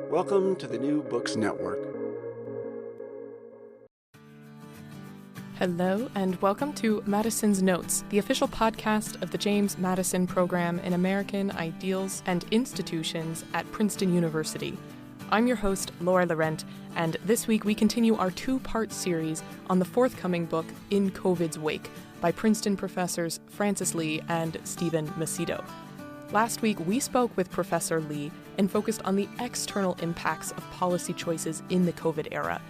Welcome to the New Books Network. Hello, and welcome to Madison's Notes, the official podcast of the James Madison Program in American Ideals and Institutions at Princeton University. I'm your host, Laura Laurent, and this week we continue our two-part series on the forthcoming book, In COVID's Wake, by Princeton professors Francis Lee and Stephen Macedo. Last week, we spoke with Professor Lee and focused on the external impacts of policy choices in the COVID era.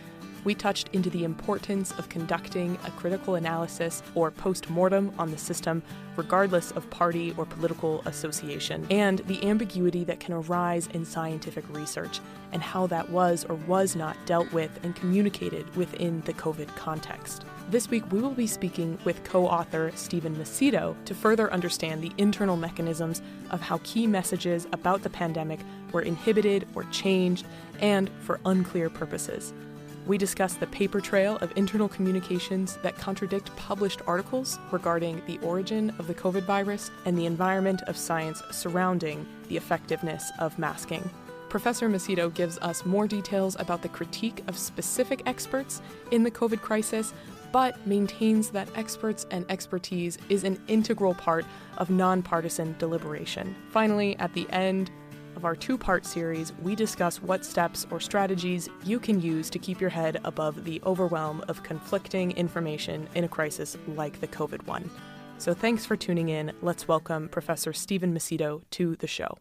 We touched into the importance of conducting a critical analysis or post-mortem on the system, regardless of party or political association, and the ambiguity that can arise in scientific research, and how that was or was not dealt with and communicated within the COVID context. This week, we will be speaking with co-author Stephen Macedo to further understand the internal mechanisms of how key messages about the pandemic were inhibited or changed, and for unclear purposes. We discuss the paper trail of internal communications that contradict published articles regarding the origin of the COVID virus and the environment of science surrounding the effectiveness of masking. Professor Macedo gives us more details about the critique of specific experts in the COVID crisis, but maintains that experts and expertise is an integral part of nonpartisan deliberation. Finally, at the end of our two-part series, we discuss what steps or strategies you can use to keep your head above the overwhelm of conflicting information in a crisis like the COVID one. So thanks for tuning in. Let's welcome Professor Stephen Macedo to the show.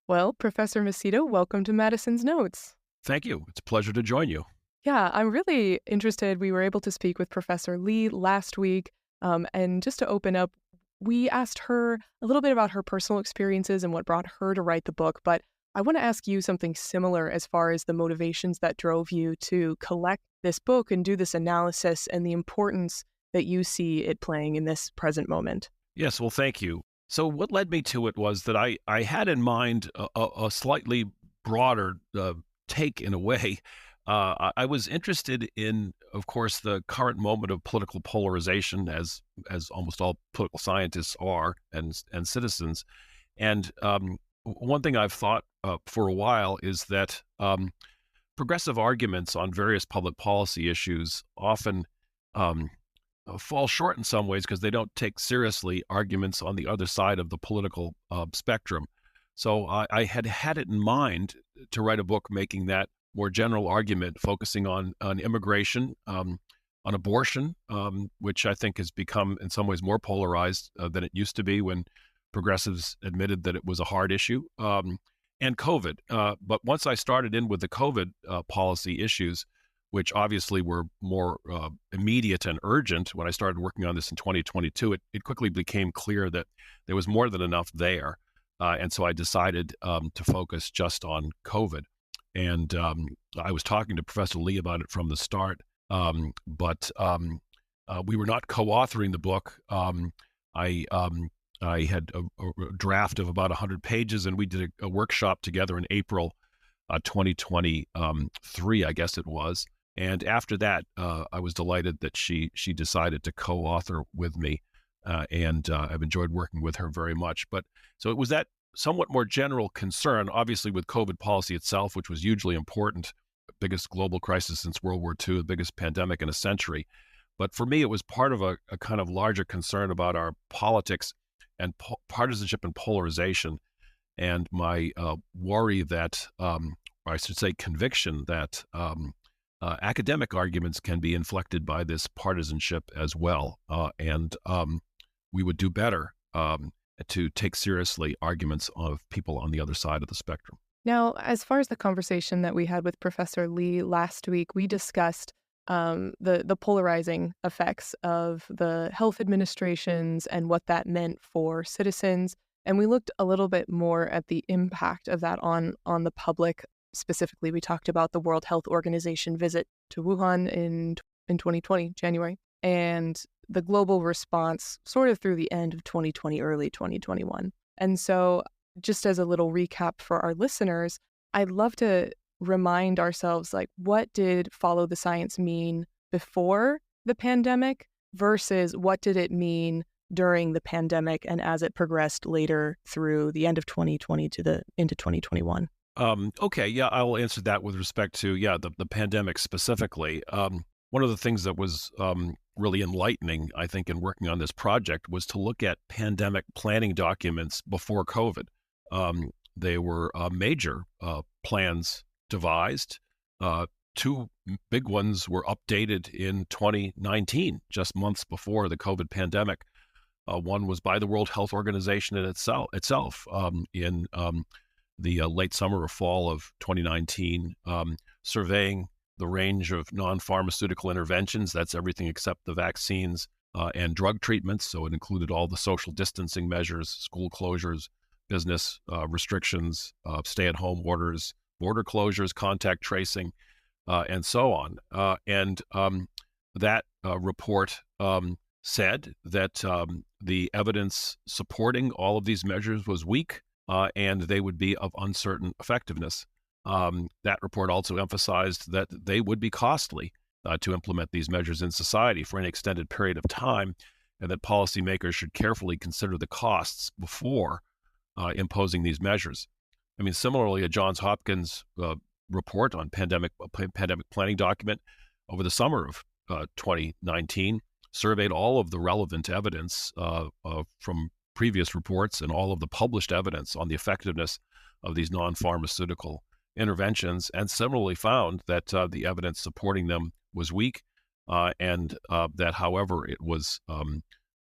Well, Professor Macedo, welcome to Madison's Notes. Thank you. It's a pleasure to join you. Yeah, I'm really interested. We were able to speak with Professor Lee last week, and just to open up, we asked her a little bit about her personal experiences and what brought her to write the book, but I want to ask you something similar as far as the motivations that drove you to collect this book and do this analysis and the importance that you see it playing in this present moment. Yes, well, thank you. So what led me to it was that I had in mind a slightly broader take in a way. I was interested in, of course, the current moment of political polarization, as almost all political scientists are, and citizens. And one thing I've thought for a while is that progressive arguments on various public policy issues often fall short in some ways because they don't take seriously arguments on the other side of the political spectrum. So I had it in mind to write a book making that more general argument, focusing on immigration, on abortion, which I think has become in some ways more polarized than it used to be when progressives admitted that it was a hard issue, and COVID. But once I started in with the COVID policy issues, which obviously were more immediate and urgent when I started working on this in 2022, it quickly became clear that there was more than enough there. And so I decided to focus just on COVID. And I was talking to Professor Lee about it from the start, but we were not co-authoring the book. I had a draft of about 100 pages, and we did a workshop together in April 2023, I guess it was. And after that, I was delighted that she decided to co-author with me, and I've enjoyed working with her very much. But so it was that somewhat more general concern, obviously with COVID policy itself, which was hugely important, the biggest global crisis since World War II, the biggest pandemic in a century. But for me, it was part of a kind of larger concern about our politics and partisanship and polarization, and my worry that, or I should say conviction that academic arguments can be inflected by this partisanship as well. And we would do better to take seriously arguments of people on the other side of the spectrum. Now, as far as the conversation that we had with Professor Lee last week, we discussed the polarizing effects of the health administrations and what that meant for citizens. And we looked a little bit more at the impact of that on the public. Specifically, we talked about the World Health Organization visit to Wuhan in 2020, January, and the global response sort of through the end of 2020, early 2021. And so just as a little recap for our listeners, I'd love to remind ourselves, like, what did follow the science mean before the pandemic versus what did it mean during the pandemic and as it progressed later through the end of 2020 into 2021? Okay, yeah, I'll answer that with respect to, the pandemic specifically. One of the things that was really enlightening, I think, in working on this project was to look at pandemic planning documents before COVID. They were major plans devised. Two big ones were updated in 2019, just months before the COVID pandemic. One was by the World Health Organization itself in the late summer or fall of 2019, surveying the range of non-pharmaceutical interventions. That's everything except the vaccines and drug treatments. So it included all the social distancing measures, school closures, business restrictions, stay-at-home orders, border closures, contact tracing, and so on. And that report said that the evidence supporting all of these measures was weak, and they would be of uncertain effectiveness. That report also emphasized that they would be costly to implement these measures in society for an extended period of time, and that policymakers should carefully consider the costs before imposing these measures. I mean, similarly, a Johns Hopkins report on pandemic planning document over the summer of 2019 surveyed all of the relevant evidence from previous reports and all of the published evidence on the effectiveness of these non-pharmaceutical interventions, and similarly found that the evidence supporting them was weak, and that, however, it was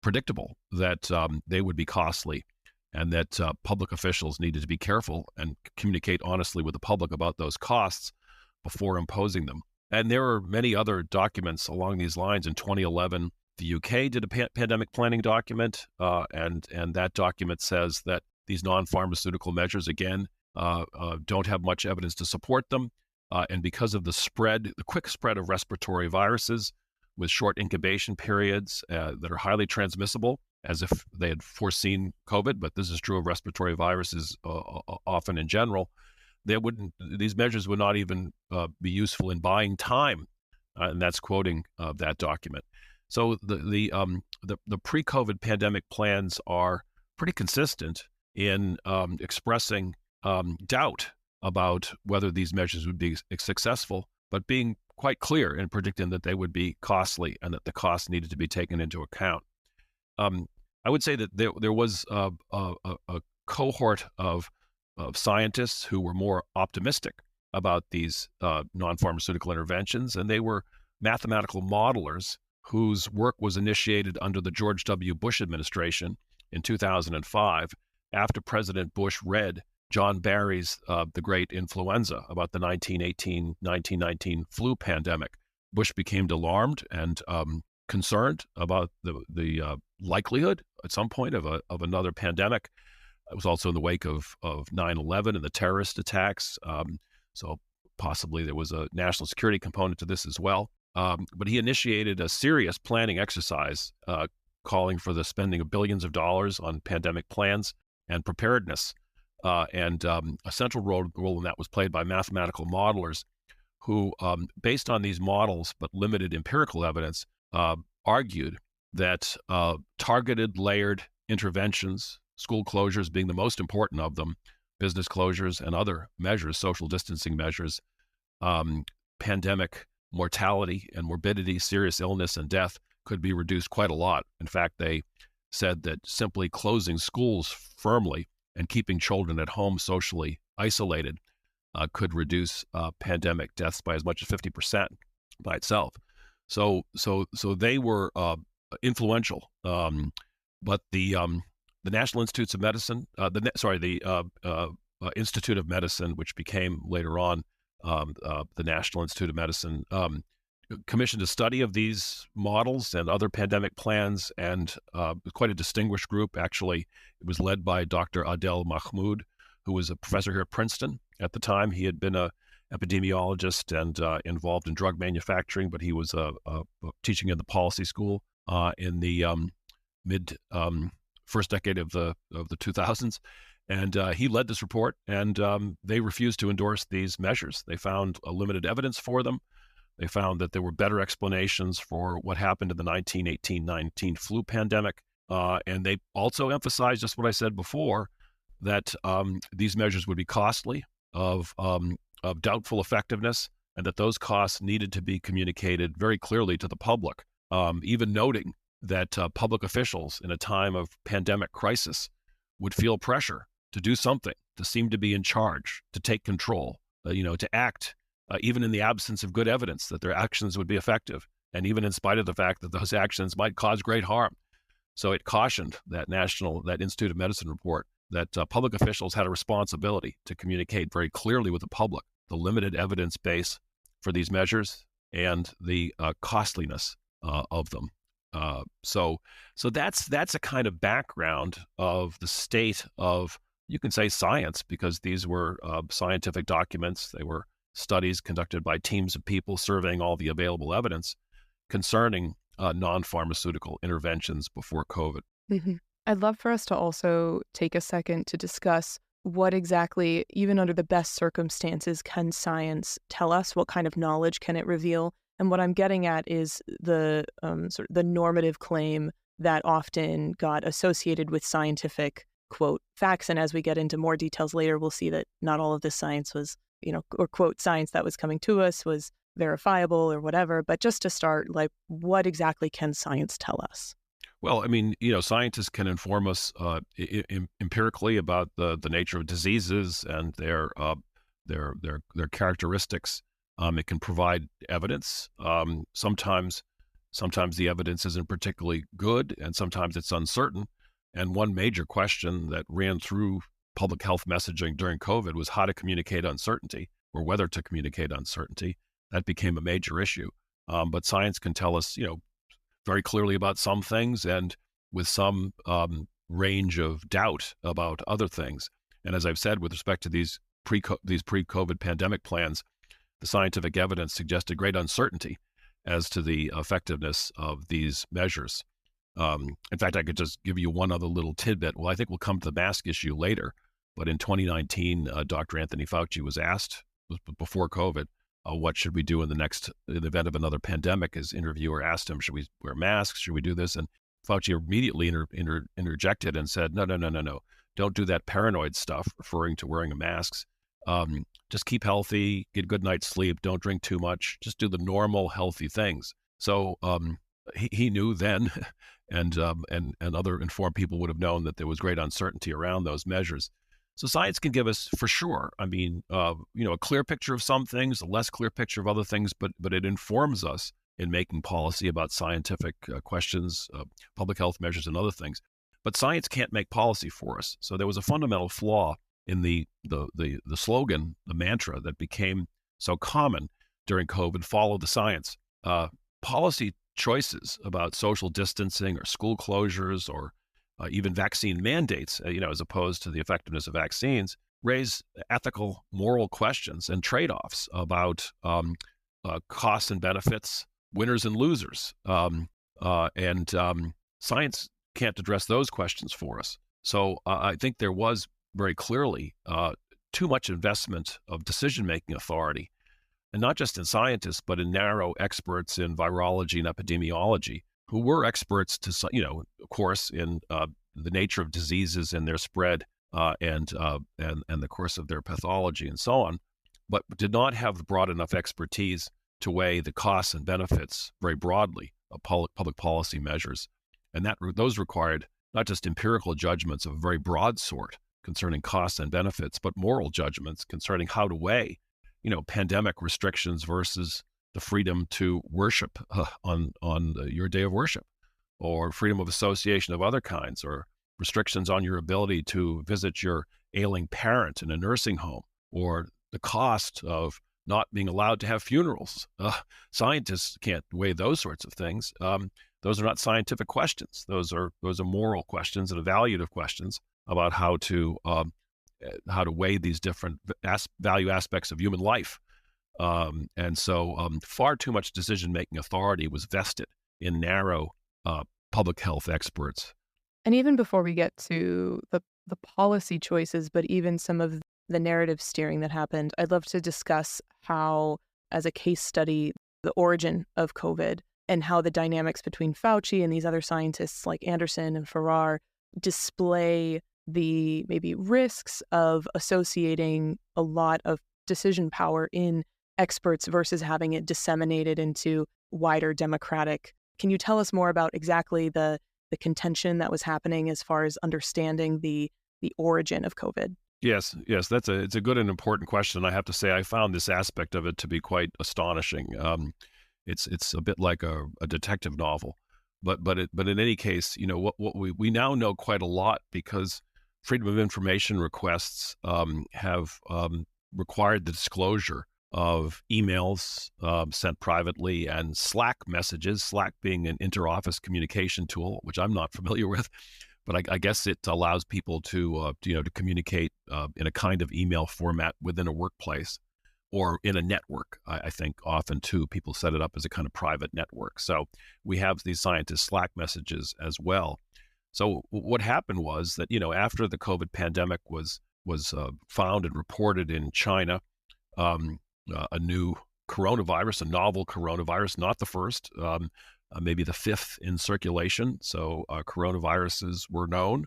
predictable that they would be costly, and that public officials needed to be careful and communicate honestly with the public about those costs before imposing them. And there are many other documents along these lines. In 2011, the UK did a pandemic planning document, and that document says that these non-pharmaceutical measures, again, don't have much evidence to support them. And because of the quick spread of respiratory viruses with short incubation periods that are highly transmissible, as if they had foreseen COVID, but this is true of respiratory viruses often in general, these measures would not even be useful in buying time. And that's quoting that document. So the pre-COVID pandemic plans are pretty consistent in expressing doubt about whether these measures would be successful, but being quite clear in predicting that they would be costly and that the costs needed to be taken into account. I would say that there was a cohort of scientists who were more optimistic about these non-pharmaceutical interventions, and they were mathematical modelers whose work was initiated under the George W. Bush administration in 2005, after President Bush read John Barry's The Great Influenza about the 1918-1919 flu pandemic. Bush became alarmed and concerned about the likelihood at some point of another pandemic. It was also in the wake of 9/11 and the terrorist attacks. So possibly there was a national security component to this as well. But he initiated a serious planning exercise calling for the spending of billions of dollars on pandemic plans and preparedness. And a central role in that was played by mathematical modelers who, based on these models but limited empirical evidence, argued that targeted, layered interventions, school closures being the most important of them, business closures and other measures, social distancing measures, pandemic mortality and morbidity, serious illness and death could be reduced quite a lot. In fact, they said that simply closing schools firmly and keeping children at home socially isolated could reduce pandemic deaths by as much as 50% by itself. So they were influential. But the National Institutes of Medicine, the Institute of Medicine, which became later on the National Institute of Medicine, commissioned a study of these models and other pandemic plans, and quite a distinguished group. Actually, it was led by Dr. Adel Mahmoud, who was a professor here at Princeton at the time. He had been a epidemiologist and involved in drug manufacturing, but he was teaching in the policy school in the mid first decade of the 2000s. And he led this report, and they refused to endorse these measures. They found limited evidence for them. They found that there were better explanations for what happened in the 1918-19 flu pandemic. And they also emphasized just what I said before, that these measures would be costly, of doubtful effectiveness, and that those costs needed to be communicated very clearly to the public, even noting that public officials in a time of pandemic crisis would feel pressure to do something, to seem to be in charge, to take control, to act, even in the absence of good evidence that their actions would be effective, and even in spite of the fact that those actions might cause great harm. So it cautioned that Institute of Medicine report that public officials had a responsibility to communicate very clearly with the public the limited evidence base for these measures and the costliness of them. So that's a kind of background of the state of, you can say, science, because these were scientific documents. They were studies conducted by teams of people surveying all the available evidence concerning non-pharmaceutical interventions before COVID. Mm-hmm. I'd love for us to also take a second to discuss what exactly, even under the best circumstances, can science tell us? What kind of knowledge can it reveal? And what I'm getting at is the sort of the normative claim that often got associated with scientific, quote, facts. And as we get into more details later, we'll see that not all of this science was, or quote, science that was coming to us was verifiable or whatever. But just to start, what exactly can science tell us? Well, I mean, scientists can inform us empirically about the nature of diseases and their characteristics. It can provide evidence. Sometimes the evidence isn't particularly good, and sometimes it's uncertain. And one major question that ran through public health messaging during COVID was how to communicate uncertainty, or whether to communicate uncertainty. That became a major issue. But science can tell us, very clearly about some things, and with some range of doubt about other things. And as I've said, with respect to these pre-COVID pandemic plans, the scientific evidence suggested great uncertainty as to the effectiveness of these measures. In fact, I could just give you one other little tidbit. Well, I think we'll come to the mask issue later, but in 2019, Dr. Anthony Fauci was asked, before COVID, what should we do in the event of another pandemic? His interviewer asked him, should we wear masks? Should we do this? And Fauci immediately interjected and said, no. Don't do that paranoid stuff, referring to wearing masks. Just keep healthy, get a good night's sleep, don't drink too much, just do the normal healthy things. So he knew then, and other informed people would have known that there was great uncertainty around those measures. So science can give us, for sure, I mean, a clear picture of some things, a less clear picture of other things, but it informs us in making policy about scientific questions, public health measures, and other things. But science can't make policy for us. So there was a fundamental flaw in the slogan, the mantra that became so common during COVID: follow the science. Policy choices about social distancing or school closures or even vaccine mandates, as opposed to the effectiveness of vaccines, raise ethical, moral questions and trade-offs about costs and benefits, winners and losers. Science can't address those questions for us. So I think there was very clearly too much investment of decision-making authority, and not just in scientists, but in narrow experts in virology and epidemiology, who were experts of course, in the nature of diseases and their spread and the course of their pathology and so on, but did not have broad enough expertise to weigh the costs and benefits very broadly of public policy measures. And those required not just empirical judgments of a very broad sort concerning costs and benefits, but moral judgments concerning how to weigh, pandemic restrictions versus the freedom to worship on your day of worship, or freedom of association of other kinds, or restrictions on your ability to visit your ailing parent in a nursing home, or the cost of not being allowed to have funerals. Scientists can't weigh those sorts of things. Those are not scientific questions. Those are moral questions and evaluative questions about how to weigh these different value aspects of human life. And so far too much decision-making authority was vested in narrow public health experts. And even before we get to the policy choices, but even some of the narrative steering that happened, I'd love to discuss how, as a case study, the origin of COVID and how the dynamics between Fauci and these other scientists like Anderson and Farrar display the maybe risks of associating a lot of decision power in experts versus having it disseminated into wider democratic. Can you tell us more about exactly the contention that was happening as far as understanding the origin of COVID? Yes, it's a good and important question. I have to say, I found this aspect of it to be quite astonishing. It's a bit like a detective novel, but in any case, what we now know quite a lot, because freedom of information requests have required the disclosure of emails sent privately and Slack messages. Slack being an inter-office communication tool, which I'm not familiar with. But I guess it allows people to communicate in a kind of email format within a workplace or in a network. I think often too people set it up as a kind of private network. So we have these scientist Slack messages as well. So what happened was that after the COVID pandemic was found and reported in China, a new coronavirus, a novel coronavirus, not the first. Maybe the fifth in circulation. So coronaviruses were known.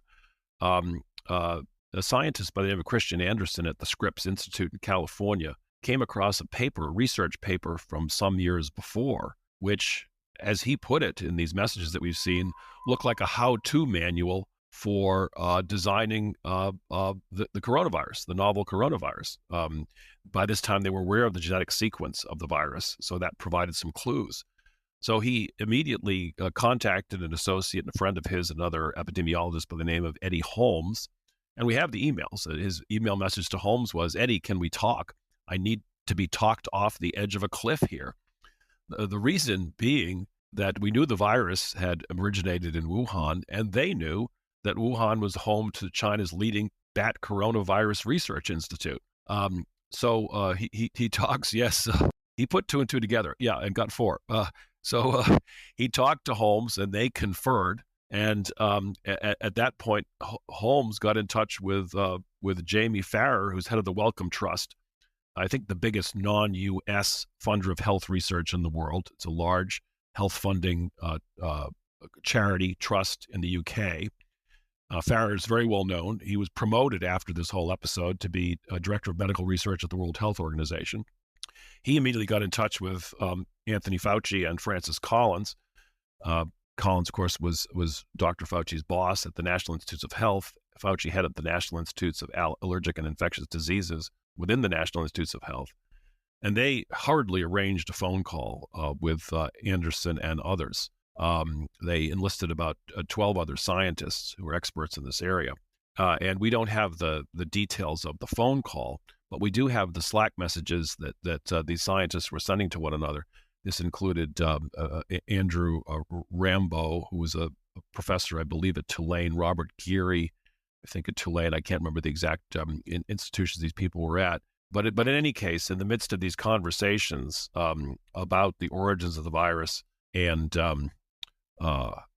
A scientist by the name of Christian Anderson at the Scripps Institute in California came across a research paper from some years before, which, as he put it in these messages that we've seen, looked like a how-to manual for designing the coronavirus, the novel coronavirus. By this time, they were aware of the genetic sequence of the virus, so that provided some clues. So he immediately contacted an associate and a friend of his, another epidemiologist by the name of Eddie Holmes. And we have the emails. His email message to Holmes was, "Eddie, can we talk? I need to be talked off the edge of a cliff here." The reason being that we knew the virus had originated in Wuhan, and they knew that Wuhan was home to China's leading bat coronavirus research institute. So he talks, yes, he put two and two together, and got four. So he talked to Holmes, and they conferred. And at that point, Holmes got in touch with Jamie Farrer, who's head of the Wellcome Trust, I think the biggest non-U.S. funder of health research in the world. It's a large health funding charity trust in the U.K. Farrer is very well known. He was promoted after this whole episode to be director of medical research at the World Health Organization. He immediately got in touch with Anthony Fauci and Francis Collins. Collins, of course, was Dr. Fauci's boss at the National Institutes of Health. Fauci headed the National Institutes of Allergic and Infectious Diseases within the National Institutes of Health. And they hurriedly arranged a phone call with Anderson and others. They enlisted about 12 other scientists who were experts in this area. And we don't have the details of the phone call, but we do have the Slack messages that these scientists were sending to one another. This included Andrew Rambo, who was a professor, I believe, at Tulane, Robert Geary, I think at Tulane. I can't remember the exact institutions these people were at. But in any case, in the midst of these conversations about the origins of the virus and the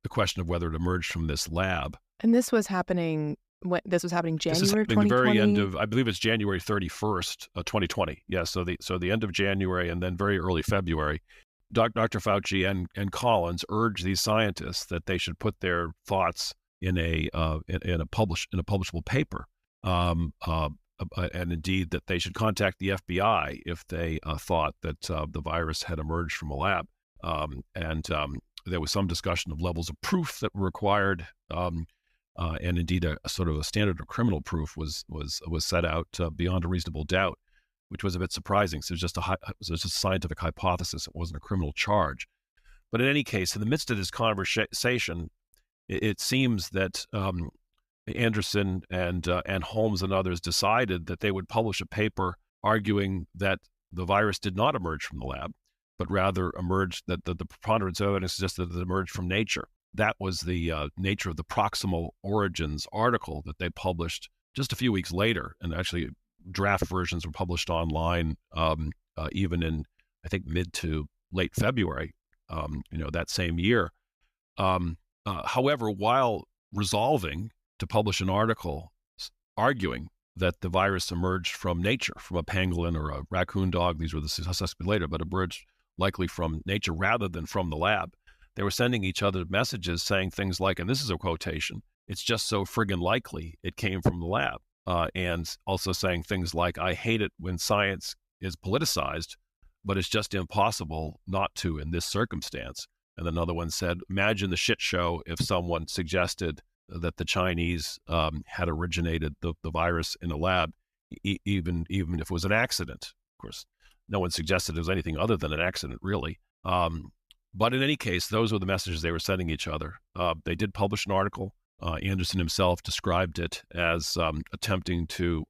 question of whether it emerged from this lab. And this was happening January 2020? This is happening the very end of, I believe it's January 31st, 2020. Yeah, so the end of January and then very early February. Dr. Fauci and Collins urged these scientists that they should put their thoughts in a publishable paper, and indeed that they should contact the FBI if they thought that the virus had emerged from a lab. There was some discussion of levels of proof that were required, and indeed a sort of a standard of criminal proof was set out beyond a reasonable doubt, which was a bit surprising. So it was just a scientific hypothesis. It wasn't a criminal charge. But in any case, in the midst of this conversation, it seems that Anderson and Holmes and others decided that they would publish a paper arguing that the virus did not emerge from the lab, but rather emerged, that the preponderance of evidence suggested that it emerged from nature. That was the nature of the Proximal Origins article that they published just a few weeks later. And actually, draft versions were published online even in, I think, mid to late February, that same year. However, while resolving to publish an article arguing that the virus emerged from nature, from a pangolin or a raccoon dog, these were the suspects later, but emerged likely from nature rather than from the lab, they were sending each other messages saying things like, and this is a quotation, it's just so friggin' likely it came from the lab. And also saying things like, I hate it when science is politicized, but it's just impossible not to in this circumstance. And another one said, imagine the shit show if someone suggested that the Chinese had originated the virus in a lab, even if it was an accident. Of course, no one suggested it was anything other than an accident, really. But in any case, those were the messages they were sending each other. They did publish an article. Anderson himself described it as attempting to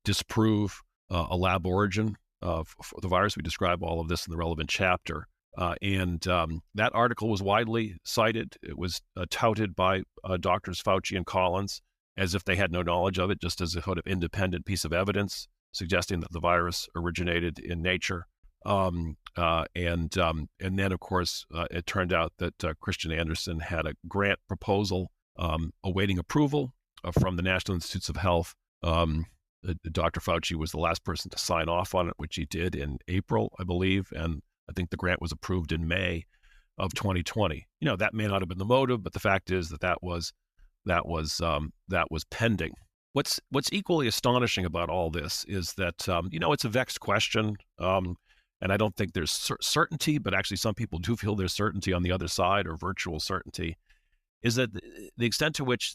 disprove a lab origin for the virus. We describe all of this in the relevant chapter. And that article was widely cited. It was touted by doctors Fauci and Collins as if they had no knowledge of it, just as a sort of independent piece of evidence suggesting that the virus originated in nature. And then, of course, it turned out that Christian Anderson had a grant proposal awaiting approval from the National Institutes of Health. Dr. Fauci was the last person to sign off on it, which he did in April, I believe, and I think the grant was approved in May of 2020. That may not have been the motive, but the fact is that was pending. What's equally astonishing about all this is that it's a vexed question, and I don't think there's certainty, but actually some people do feel there's certainty on the other side, or virtual certainty. Is that the extent to which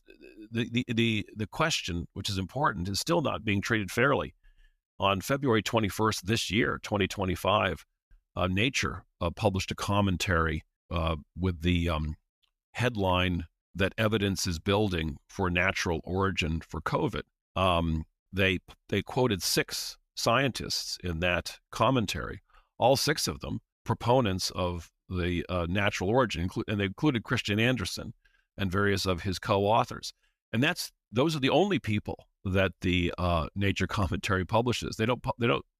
the question, which is important, is still not being treated fairly. On February 21st this year, 2025, Nature published a commentary with the headline that evidence is building for natural origin for COVID. They quoted 6 scientists in that commentary, all 6 of them proponents of the natural origin, and they included Christian Anderson and various of his co-authors. And those are the only people that the Nature commentary publishes. They don't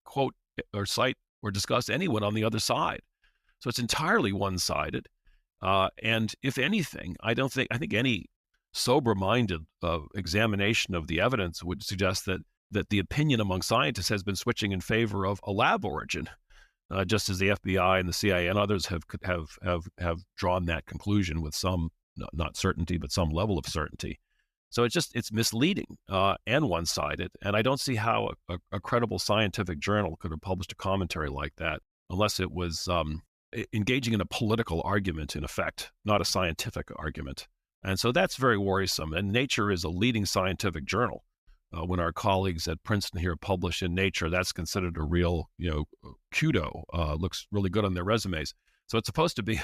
quote or cite or discuss anyone on the other side. So it's entirely one-sided. And if anything, I think any sober-minded examination of the evidence would suggest that the opinion among scientists has been switching in favor of a lab origin, just as the FBI and the CIA and others have drawn that conclusion with some, not certainty, but some level of certainty. So it's misleading and one-sided, and I don't see how a credible scientific journal could have published a commentary like that unless it was engaging in a political argument, in effect, not a scientific argument. And so that's very worrisome. And Nature is a leading scientific journal. When our colleagues at Princeton here publish in Nature, that's considered a real, kudo. Looks really good on their resumes. So it's supposed to be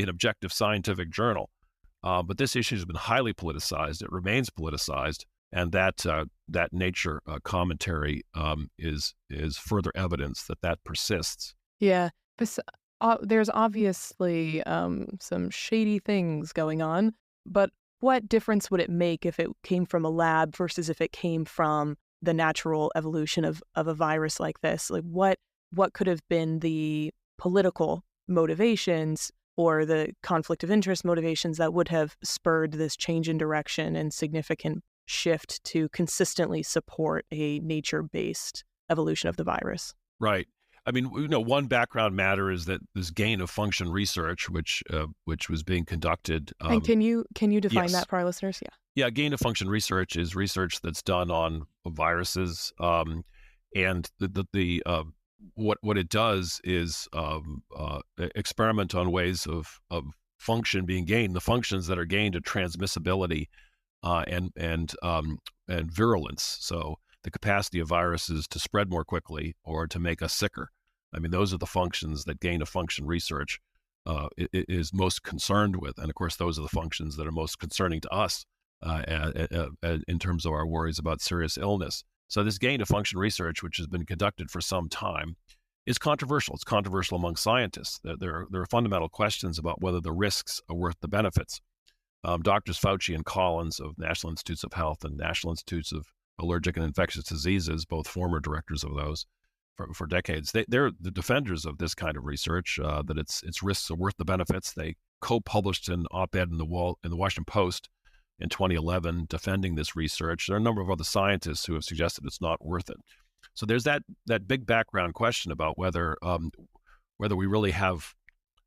an objective scientific journal. But this issue has been highly politicized. It remains politicized, and that Nature commentary is further evidence that persists. Yeah, there's obviously some shady things going on, but what difference would it make if it came from a lab versus if it came from the natural evolution of a virus like this? Like, what could have been the political motivations or the conflict of interest motivations that would have spurred this change in direction and significant shift to consistently support a nature-based evolution of the virus? Right. I mean, one background matter is that this gain-of-function research, which was being conducted. And can you define yes. that for our listeners? Yeah. Yeah, gain-of-function research is research that's done on viruses, and what it does is experiment on ways of function being gained. The functions that are gained are transmissibility and virulence. So the capacity of viruses to spread more quickly or to make us sicker. I mean, those are the functions that gain-of-function research is most concerned with. And of course, those are the functions that are most concerning to us in terms of our worries about serious illness. So this gain-of-function research, which has been conducted for some time, is controversial. It's controversial among scientists. There are fundamental questions about whether the risks are worth the benefits. Doctors Fauci and Collins of National Institutes of Health and National Institutes of Allergic and Infectious Diseases, both former directors of those for decades, they're the defenders of this kind of research, that its risks are worth the benefits. They co-published an op-ed in the Washington Post in 2011 defending this research. There are a number of other scientists who have suggested it's not worth it. So there's that big background question about whether we really have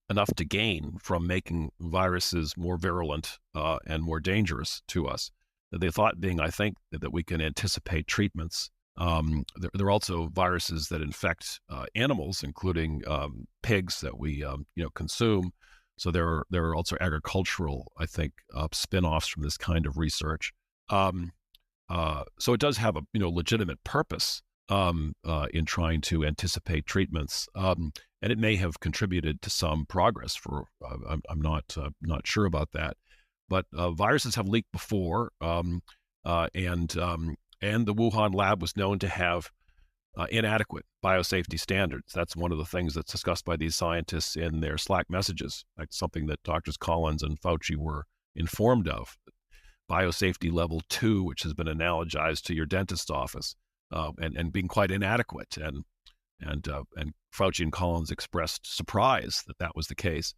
enough to gain from making viruses more virulent and more dangerous to us. The thought being, I think, that we can anticipate treatments. There are also viruses that infect animals, including pigs that we consume. So there are also agricultural, I think, spin-offs from this kind of research. So it does have a legitimate purpose in trying to anticipate treatments, and it may have contributed to some progress. I'm not sure about that, but viruses have leaked before, and the Wuhan lab was known to have inadequate biosafety standards. That's one of the things that's discussed by these scientists in their Slack messages. Like something that Drs. Collins and Fauci were informed of. Biosafety level 2, which has been analogized to your dentist's office, and being quite inadequate. And Fauci and Collins expressed surprise that was the case.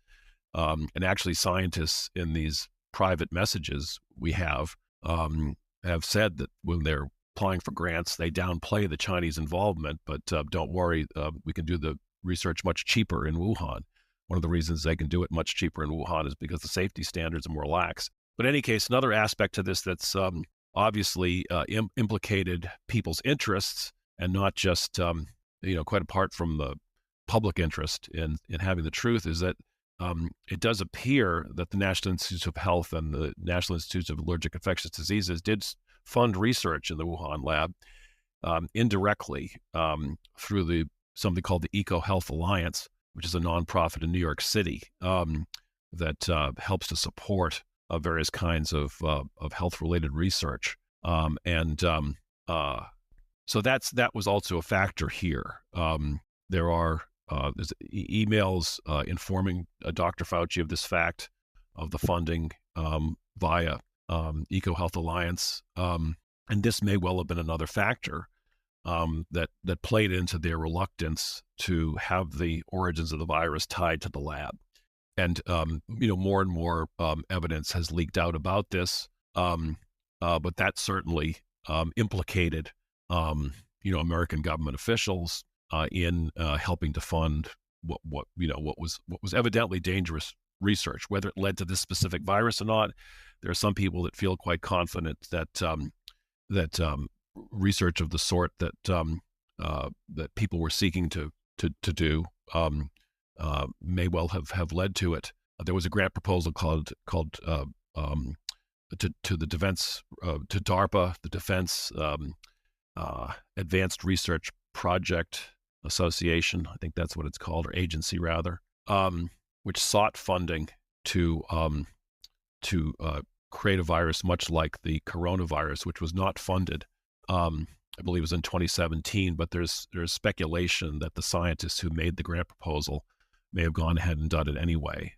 And actually, scientists in these private messages we have said that when they're applying for grants, they downplay the Chinese involvement, but don't worry, we can do the research much cheaper in Wuhan. One of the reasons they can do it much cheaper in Wuhan is because the safety standards are more lax. But in any case, another aspect to this that's obviously implicated people's interests, and not just quite apart from the public interest in having the truth, is that it does appear that the National Institutes of Health and the National Institutes of Allergic Infectious Diseases did fund research in the Wuhan lab indirectly through something called the EcoHealth Alliance, which is a nonprofit in New York City that helps to support various kinds of health-related research, so that was also a factor here. There's emails informing Dr. Fauci of this fact of the funding via EcoHealth Alliance, and this may well have been another factor that played into their reluctance to have the origins of the virus tied to the lab. And more and more evidence has leaked out about this, but that certainly implicated American government officials in helping to fund what was evidently dangerous research. Whether it led to this specific virus or not, there are some people that feel quite confident that research of the sort that people were seeking to do may well have led to it. There was a grant proposal called to the defense to DARPA, the Defense Advanced Research Project Association, I think that's what it's called, or agency rather, which sought funding to create a virus much like the coronavirus, which was not funded. I believe it was in 2017, but there's speculation that the scientists who made the grant proposal may have gone ahead and done it anyway,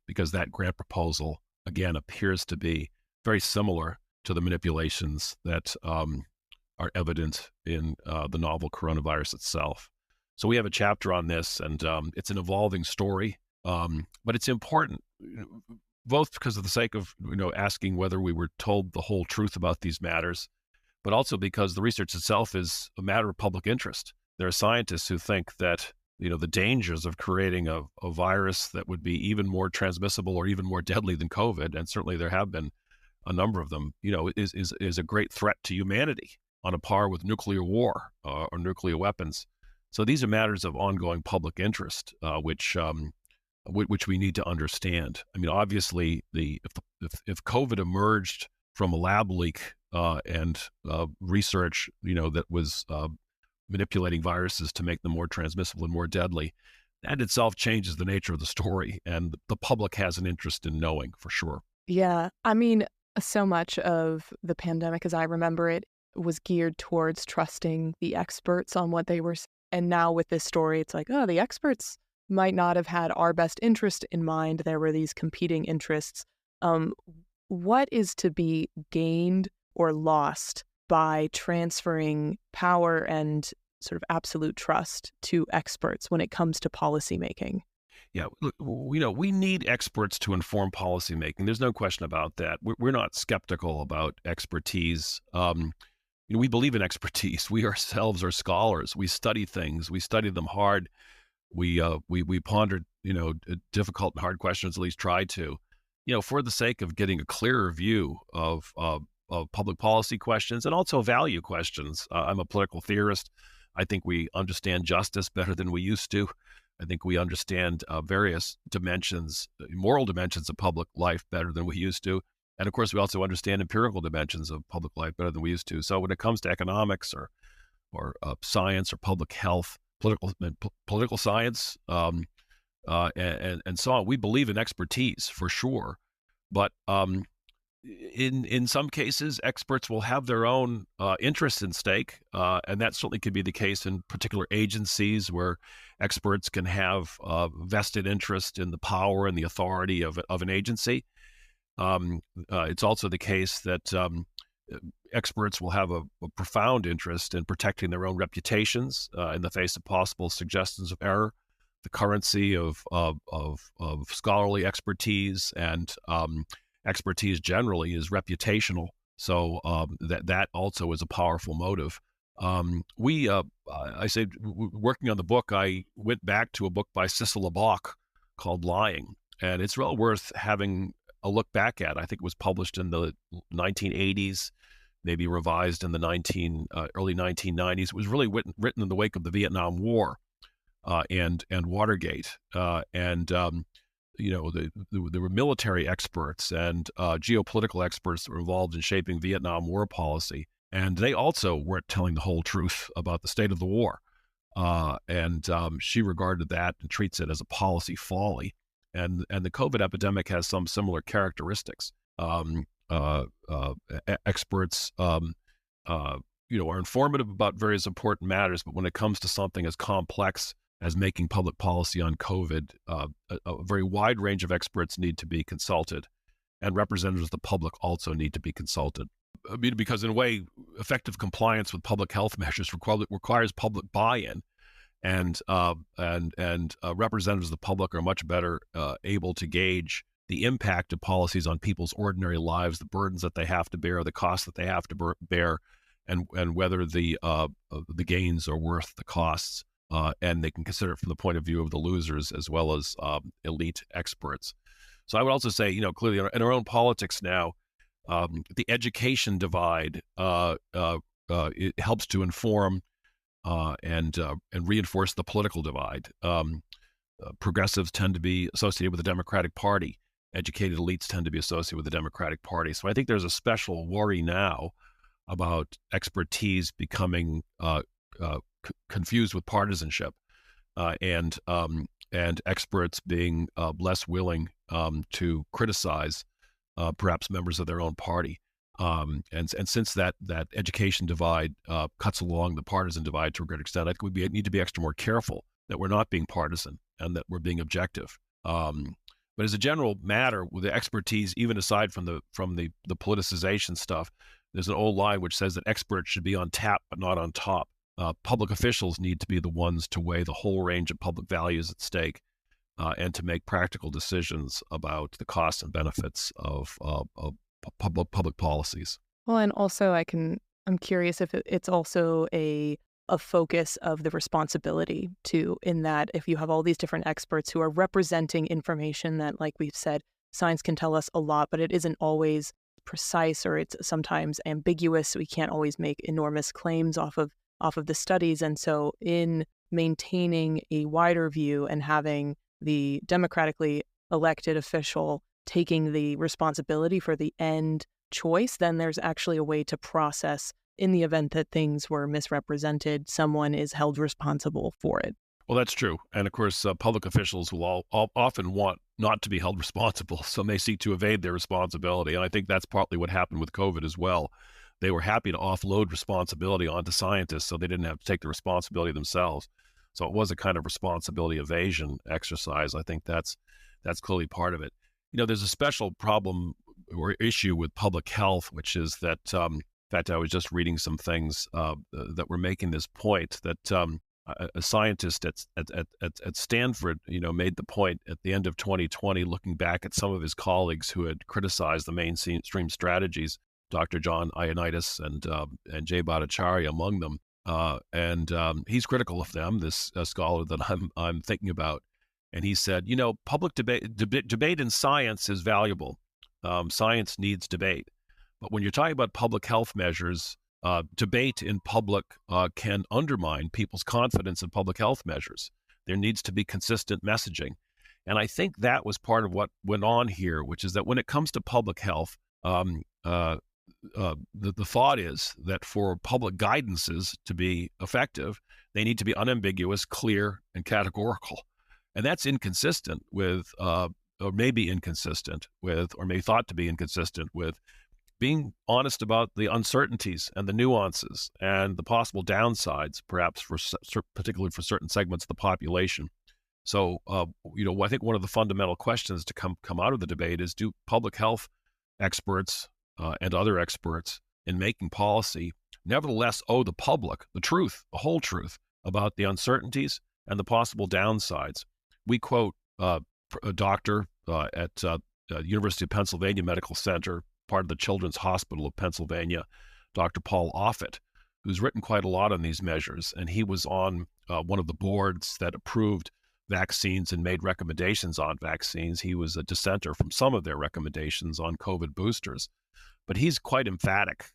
because that grant proposal, again, appears to be very similar to the manipulations that are evident in the novel coronavirus itself. So we have a chapter on this, and it's an evolving story, but it's important, both because of the sake of asking whether we were told the whole truth about these matters, but also because the research itself is a matter of public interest. There are scientists who think that the dangers of creating a virus that would be even more transmissible or even more deadly than COVID, and certainly there have been a number of them, is a great threat to humanity on a par with nuclear war or nuclear weapons. So these are matters of ongoing public interest, which we need to understand. I mean, obviously, if COVID emerged from a lab leak and research, that was manipulating viruses to make them more transmissible and more deadly, that itself changes the nature of the story, and the public has an interest in knowing for sure. Yeah, I mean, so much of the pandemic, as I remember it, was geared towards trusting the experts on what they were. And now with this story, it's like, oh, the experts might not have had our best interest in mind. There were these competing interests. What is to be gained or lost by transferring power and sort of absolute trust to experts when it comes to policymaking? Yeah, look, we need experts to inform policymaking. There's no question about that. We're not skeptical about expertise. We believe in expertise. We ourselves are scholars. We study things. We study them hard. We pondered difficult and hard questions, at least try to, for the sake of getting a clearer view of public policy questions and also value questions. I'm a political theorist. I think we understand justice better than we used to. I think we understand various dimensions, moral dimensions of public life better than we used to. And of course, we also understand empirical dimensions of public life better than we used to. So when it comes to economics or science or public health, political science, and so on, we believe in expertise for sure. But in some cases, experts will have their own interests in stake, and that certainly could be the case in particular agencies where experts can have vested interest in the power and the authority of an agency. It's also the case that experts will have a profound interest in protecting their own reputations in the face of possible suggestions of error. The currency of scholarly expertise and expertise generally is reputational, so that also is a powerful motive. I say, working on the book, I went back to a book by Cecil LeBach called "Lying," and it's well worth having a look back at. I think it was published in the 1980s, maybe revised in the early 1990s. It was really written in the wake of the Vietnam War and Watergate, there were military experts and geopolitical experts that were involved in shaping Vietnam War policy, and they also weren't telling the whole truth about the state of the war. She regarded that and treats it as a policy folly. And the COVID epidemic has some similar characteristics. Experts, are informative about various important matters, but when it comes to something as complex as making public policy on COVID, a very wide range of experts need to be consulted, and representatives of the public also need to be consulted. Because in a way, effective compliance with public health measures requires public buy-in, and representatives of the public are much better able to gauge the impact of policies on people's ordinary lives, the burdens that they have to bear, the costs that they have to bear, and whether the gains are worth the costs. And they can consider it from the point of view of the losers as well as elite experts. So I would also say, clearly in our own politics now, the education divide it helps to inform and reinforce the political divide. Progressives tend to be associated with the Democratic Party. Educated elites tend to be associated with the Democratic Party. So I think there's a special worry now about expertise becoming confused with partisanship, and experts being less willing to criticize perhaps members of their own party. And since that education divide cuts along the partisan divide to a great extent, I think we need to be extra more careful that we're not being partisan and that we're being objective. But as a general matter, with the expertise, even aside from the politicization stuff, there's an old line which says that experts should be on tap but not on top. Public officials need to be the ones to weigh the whole range of public values at stake and to make practical decisions about the costs and benefits of public policies. Well, and also I'm curious if it's also a focus of the responsibility too, in that if you have all these different experts who are representing information that, like we've said, science can tell us a lot, but it isn't always precise, or it's sometimes ambiguous. So we can't always make enormous claims off of the studies. And so in maintaining a wider view and having the democratically elected official taking the responsibility for the end choice, then there's actually a way to process, in the event that things were misrepresented, someone is held responsible for it. Well, that's true. And of course, public officials will often want not to be held responsible, so may seek to evade their responsibility. And I think that's partly what happened with COVID as well. They were happy to offload responsibility onto scientists so they didn't have to take the responsibility themselves. So it was a kind of responsibility evasion exercise. I think that's clearly part of it. There's a special problem or issue with public health, which is that, in fact, I was just reading some things that were making this point that a scientist at Stanford, made the point at the end of 2020, looking back at some of his colleagues who had criticized the mainstream strategies, Dr. John Ioannidis and Jay Bhattacharya among them, and he's critical of them. This scholar that I'm thinking about, And he said, public debate in science is valuable. Science needs debate. But when you're talking about public health measures, debate in public can undermine people's confidence in public health measures. There needs to be consistent messaging. And I think that was part of what went on here, which is that when it comes to public health, the thought is that for public guidances to be effective, they need to be unambiguous, clear, and categorical. And that's inconsistent with, or maybe inconsistent with, or maybe thought to be inconsistent with being honest about the uncertainties and the nuances and the possible downsides, perhaps particularly for certain segments of the population. So, I think one of the fundamental questions to come out of the debate is: do public health experts and other experts in making policy nevertheless owe the public the truth, the whole truth, about the uncertainties and the possible downsides? We quote a doctor at University of Pennsylvania Medical Center, part of the Children's Hospital of Pennsylvania, Dr. Paul Offit, who's written quite a lot on these measures. And he was on one of the boards that approved vaccines and made recommendations on vaccines. He was a dissenter from some of their recommendations on COVID boosters. But he's quite emphatic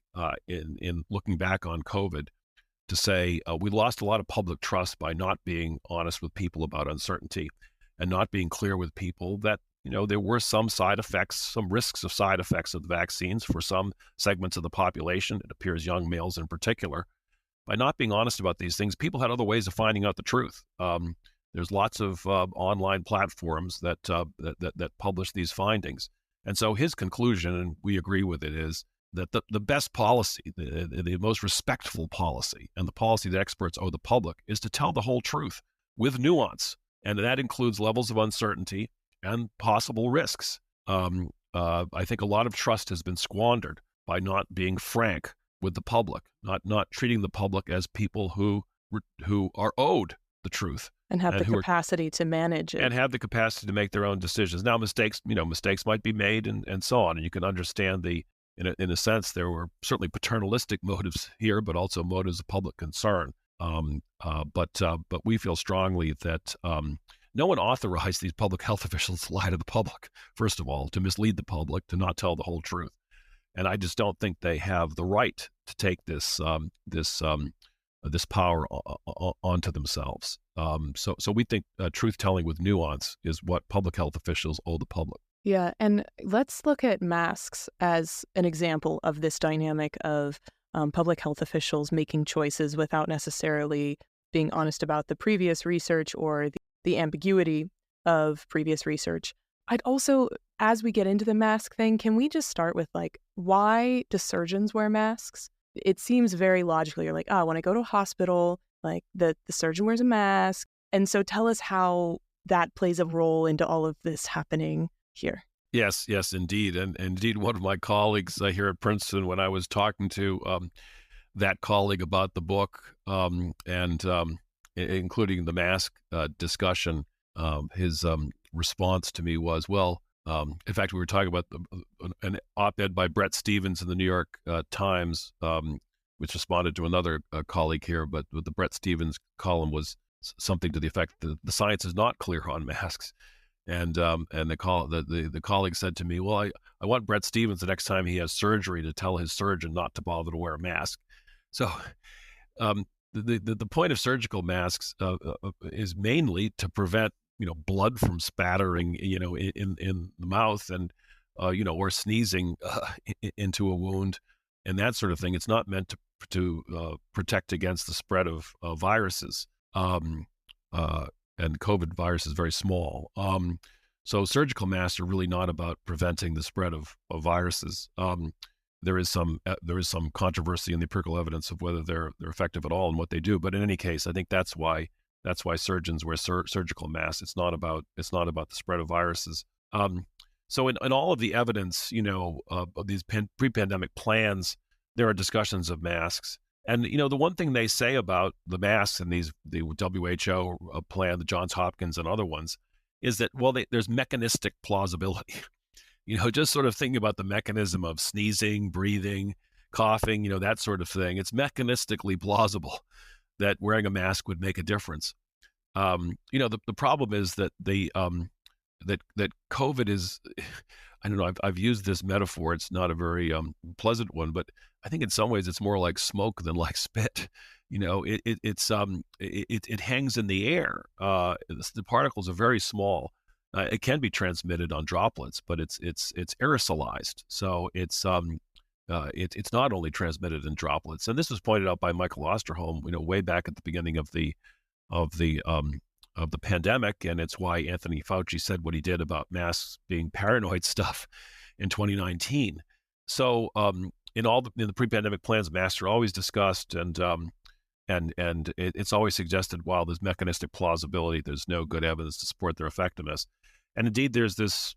in looking back on COVID to say we lost a lot of public trust by not being honest with people about uncertainty and not being clear with people that there were some side effects, some risks of side effects of the vaccines for some segments of the population. It appears young males in particular. By not being honest about these things, people had other ways of finding out the truth. There's lots of online platforms that publish these findings. And so his conclusion, and we agree with it, is that the best policy, the most respectful policy, and the policy that experts owe the public is to tell the whole truth with nuance. And that includes levels of uncertainty and possible risks. I think a lot of trust has been squandered by not being frank with the public, not treating the public as people who are owed the truth. And have the capacity to manage it. And have the capacity to make their own decisions. Now, mistakes might be made and so on. And you can understand in a sense, there were certainly paternalistic motives here, but also motives of public concern. But we feel strongly that no one authorized these public health officials to lie to the public, first of all, to mislead the public, to not tell the whole truth. And I just don't think they have the right to take this power onto themselves. So we think truth-telling with nuance is what public health officials owe the public. Yeah, and let's look at masks as an example of this dynamic of public health officials making choices without necessarily being honest about the previous research or the ambiguity of previous research. I'd also, as we get into the mask thing, can we just start with why do surgeons wear masks? It seems very logical. You're like, when I go to a hospital, the surgeon wears a mask. And so tell us how that plays a role into all of this happening here. Yes, indeed. And indeed, one of my colleagues here at Princeton, when I was talking to that colleague about the book and including the mask discussion, his response to me was, in fact, we were talking about an op-ed by Bret Stephens in the New York Times, which responded to another colleague here, but the Bret Stephens column was something to the effect that the science is not clear on masks. And the colleague said to me, I want Bret Stephens the next time he has surgery to tell his surgeon not to bother to wear a mask. So the point of surgical masks is mainly to prevent blood from spattering in the mouth and or sneezing into a wound and that sort of thing. It's not meant to protect against the spread of viruses. And COVID virus is very small. So surgical masks are really not about preventing the spread of viruses. There is some controversy in the empirical evidence of whether they're effective at all in what they do. But in any case, I think that's why surgeons wear surgical masks. It's not about the spread of viruses. So in all of the evidence, of these pre-pandemic plans, there are discussions of masks. And, the one thing they say about the masks and the WHO plan, the Johns Hopkins and other ones, is that, there's mechanistic plausibility. Just sort of thinking about the mechanism of sneezing, breathing, coughing, that sort of thing. It's mechanistically plausible that wearing a mask would make a difference. The problem is that that COVID is, I don't know, I've used this metaphor. It's not a very pleasant one, but I think in some ways it's more like smoke than like spit. It hangs in the air. The particles are very small. It can be transmitted on droplets, but it's aerosolized. So it's not only transmitted in droplets. And this was pointed out by Michael Osterholm, way back at the beginning of of the um, the pandemic, and it's why Anthony Fauci said what he did about masks being paranoid stuff in 2019. So in the pre-pandemic plans, masks are always discussed, and it's always suggested while there's mechanistic plausibility, there's no good evidence to support their effectiveness. And indeed, there's this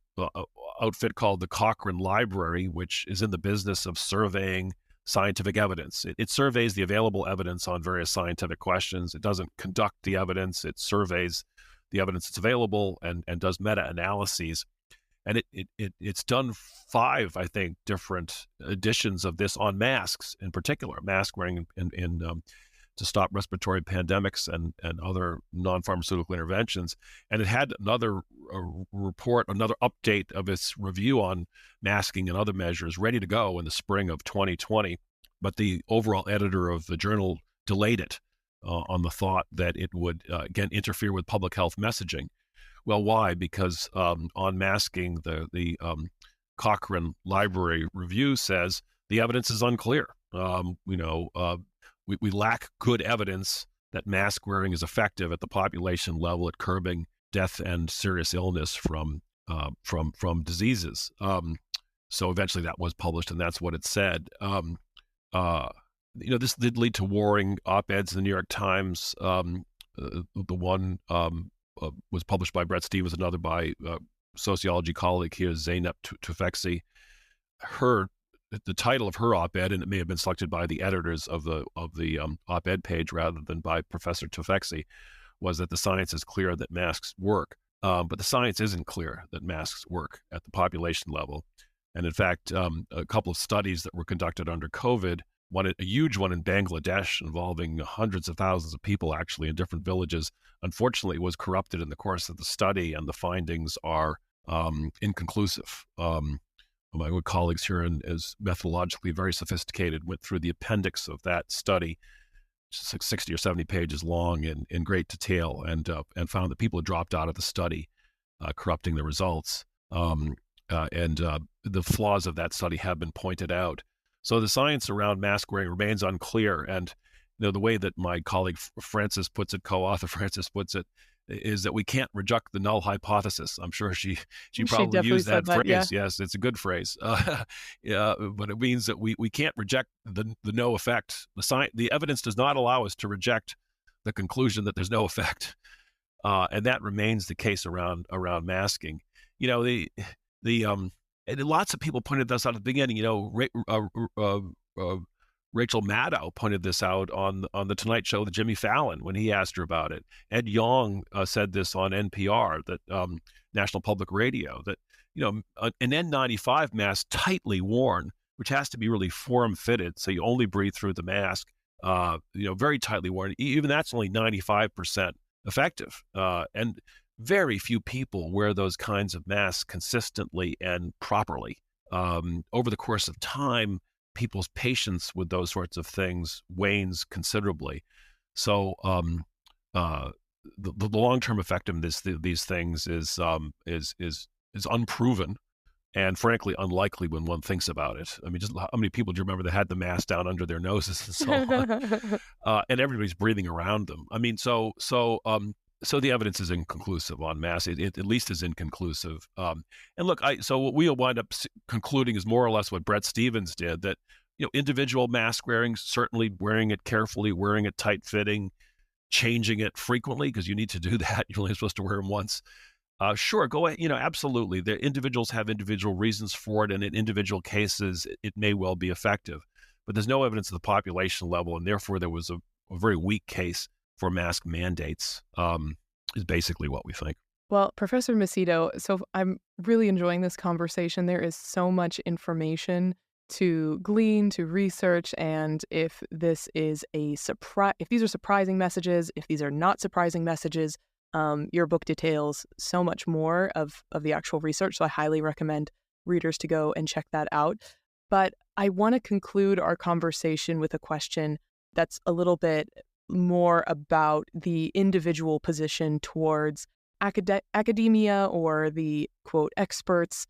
outfit called the Cochrane Library, which is in the business of surveying scientific evidence. It surveys the available evidence on various scientific questions. It doesn't conduct the evidence. It surveys the evidence that's available and does meta-analyses. And it's done 5, I think, different editions of this on masks, in particular, mask wearing to stop respiratory pandemics and other non-pharmaceutical interventions. And it had another report, another update of its review on masking and other measures ready to go in the spring of 2020. But the overall editor of the journal delayed it on the thought that it would, again, interfere with public health messaging. Well, why? Because on masking, the Cochrane Library review says the evidence is unclear. We lack good evidence that mask wearing is effective at the population level at curbing death and serious illness from diseases. So eventually that was published, and that's what it said. This did lead to warring op-eds in the New York Times. The one was published by Bret Stephens, another by sociology colleague here, Zeynep Tufekci. The title of her op-ed, and it may have been selected by the editors of the op-ed page rather than by Professor Tufekci, was that the science is clear that masks work. But the science isn't clear that masks work at the population level. And in fact, a couple of studies that were conducted under COVID, a huge one in Bangladesh involving hundreds of thousands of people actually in different villages, unfortunately was corrupted in the course of the study, and the findings are inconclusive. My colleagues here, is methodologically very sophisticated, went through the appendix of that study, 60 or 70 pages long, in great detail, and found that people had dropped out of the study, corrupting the results. The flaws of that study have been pointed out. So the science around mask wearing remains unclear. And the way that my colleague Frances puts it, co-author Frances puts it, is that we can't reject the null hypothesis. I'm sure she probably used that phrase. Yeah. Yes, it's a good phrase. But it means that we can't reject the no effect. The evidence does not allow us to reject the conclusion that there's no effect, and that remains the case around masking. And lots of people pointed this out at the beginning. Rachel Maddow pointed this out on the Tonight Show with Jimmy Fallon when he asked her about it. Ed Yong said this on NPR, that National Public Radio, that an N95 mask tightly worn, which has to be really form-fitted, so you only breathe through the mask, very tightly worn. Even that's only 95% effective, and very few people wear those kinds of masks consistently and properly. Over the course of time, people's patience with those sorts of things wanes considerably. So the long-term effectiveness of these things is unproven, and frankly unlikely when one thinks about it. I mean, just how many people do you remember that had the mask down under their noses and so on, and everybody's breathing around them? I mean, so the evidence is inconclusive on masks. It at least is inconclusive. And look, so what we'll wind up concluding is more or less what Bret Stephens did, that individual mask wearing, certainly wearing it carefully, wearing it tight-fitting, changing it frequently, because you need to do that. You're only supposed to wear them once. Sure, go ahead. Absolutely. The individuals have individual reasons for it, and in individual cases, it may well be effective. But there's no evidence at the population level, and therefore there was a very weak case for mask mandates, is basically what we think. Well, Professor Macedo, so I'm really enjoying this conversation. There is so much information to glean, to research, and if this is a surprise, if these are surprising messages, if these are not surprising messages, your book details so much more of the actual research. So I highly recommend readers to go and check that out. But I want to conclude our conversation with a question that's a little bit more about the individual position towards academia or the, quote, experts,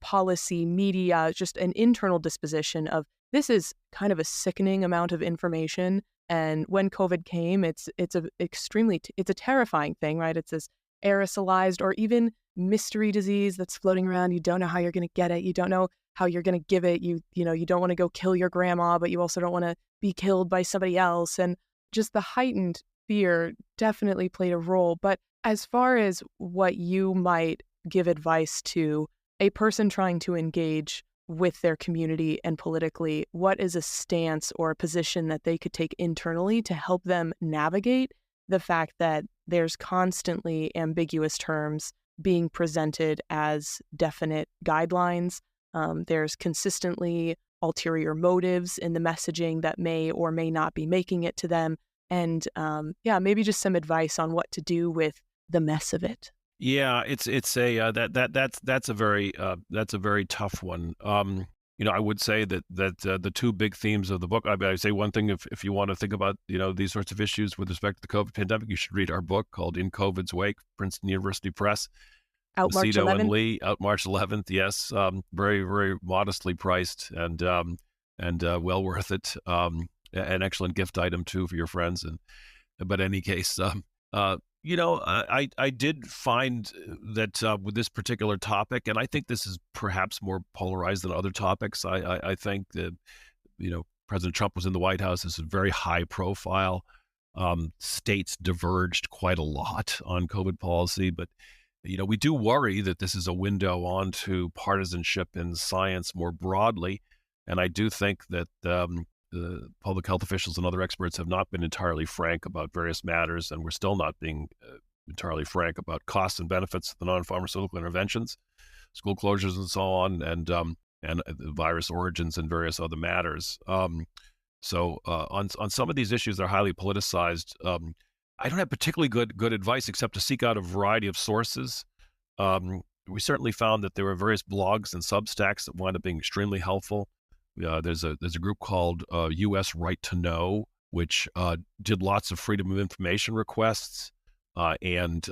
policy, media, just an internal disposition of this is kind of a sickening amount of information. And when COVID came, it's a terrifying thing, right? It's this aerosolized or even mystery disease that's floating around. You don't know how you're going to get it. You don't know how you're going to give it. You don't want to go kill your grandma, but you also don't want to be killed by somebody else. And just the heightened fear definitely played a role. But as far as what you might give advice to a person trying to engage with their community and politically, what is a stance or a position that they could take internally to help them navigate the fact that there's constantly ambiguous terms being presented as definite guidelines? There's consistently ulterior motives in the messaging that may or may not be making it to them. And maybe just some advice on what to do with the mess of it. Yeah, it's a that's a very tough one. I would say that the two big themes of the book. I would say one thing, if you want to think about these sorts of issues with respect to the COVID pandemic, you should read our book called "In COVID's Wake," Princeton University Press. Out March Macedo 11th. and Lee, out March 11th. Yes, very, very modestly priced and well worth it. An excellent gift item too for your friends. But in any case, I did find that with this particular topic, and I think this is perhaps more polarized than other topics. I think that President Trump was in the White House. This is very high profile. States diverged quite a lot on COVID policy, but we do worry that this is a window onto partisanship in science more broadly. And I do think that the public health officials and other experts have not been entirely frank about various matters, and we're still not being entirely frank about costs and benefits of the non-pharmaceutical interventions, school closures and so on, and virus origins and various other matters. So on some of these issues, they're highly politicized. I don't have particularly good advice except to seek out a variety of sources. We certainly found that there were various blogs and Substacks that wound up being extremely helpful. There's a group called U.S. Right to Know, which did lots of freedom of information requests and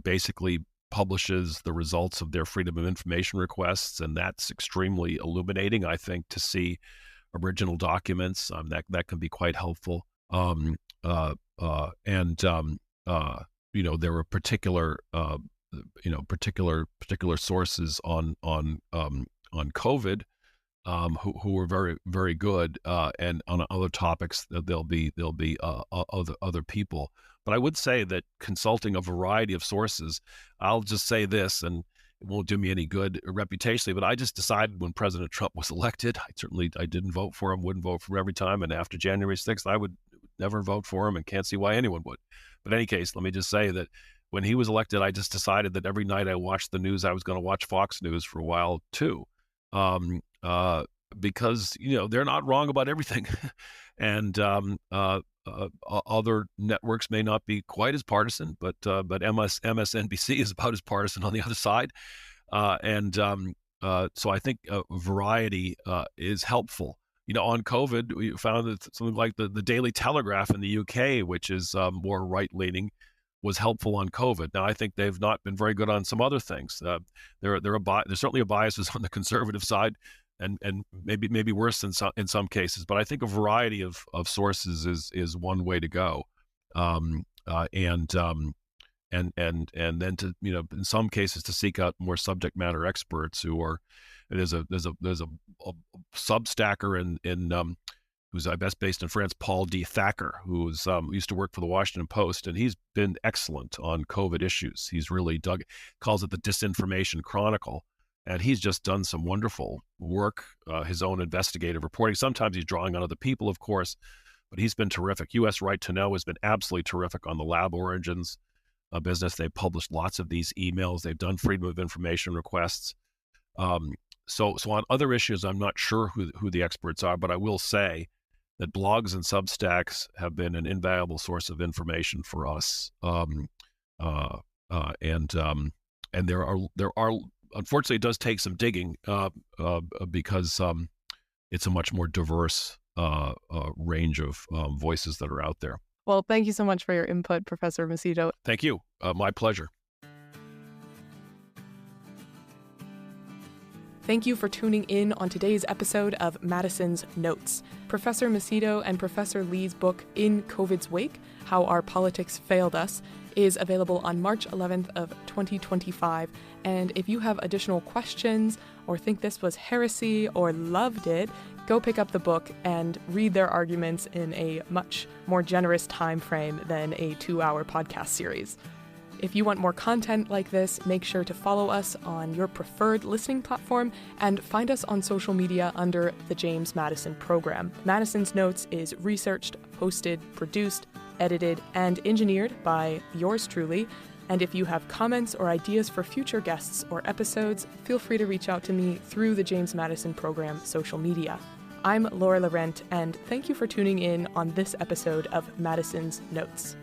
basically publishes the results of their freedom of information requests, and that's extremely illuminating, I think, to see original documents. That can be quite helpful. There were particular sources on COVID who were very, very good, and on other topics there'll be other people. But I would say that consulting a variety of sources, I'll just say this, and it won't do me any good reputationally, but I just decided when President Trump was elected, I didn't vote for him, wouldn't vote for him every time, and after January 6th, I would never vote for him and can't see why anyone would. But in any case, let me just say that when he was elected, I just decided that every night I watched the news, I was going to watch Fox News for a while too. Because they're not wrong about everything, and other networks may not be quite as partisan, but MSNBC is about as partisan on the other side, so I think variety is helpful. On COVID, we found that something like the Daily Telegraph in the UK, which is more right leaning, was helpful on COVID. Now, I think they've not been very good on some other things. There's certainly a biases on the conservative side, and maybe worse in some cases. But I think a variety of sources is one way to go, and then to in some cases to seek out more subject matter experts who are. There's a Substacker in who's best based in France, Paul D. Thacker, who used to work for the Washington Post, and he's been excellent on COVID issues. He's really calls it the Disinformation Chronicle, and he's just done some wonderful work, his own investigative reporting. Sometimes he's drawing on other people, of course, but he's been terrific. U.S. Right to Know has been absolutely terrific on the lab origins business. They've published lots of these emails. They've done freedom of information requests. So on other issues, I'm not sure who the experts are, but I will say that blogs and Substacks have been an invaluable source of information for us. And there are unfortunately, it does take some digging because it's a much more diverse range of voices that are out there. Well, thank you so much for your input, Professor Macedo. Thank you. My pleasure. Thank you for tuning in on today's episode of Madison's Notes. Professor Macedo and Professor Lee's book, In COVID's Wake, How Our Politics Failed Us, is available on March 11th of 2025. And if you have additional questions or think this was heresy or loved it, go pick up the book and read their arguments in a much more generous time frame than a 2-hour podcast series. If you want more content like this, make sure to follow us on your preferred listening platform and find us on social media under the James Madison Program. Madison's Notes is researched, hosted, produced, edited, and engineered by yours truly. And if you have comments or ideas for future guests or episodes, feel free to reach out to me through the James Madison Program social media. I'm Laura Laurent, and thank you for tuning in on this episode of Madison's Notes.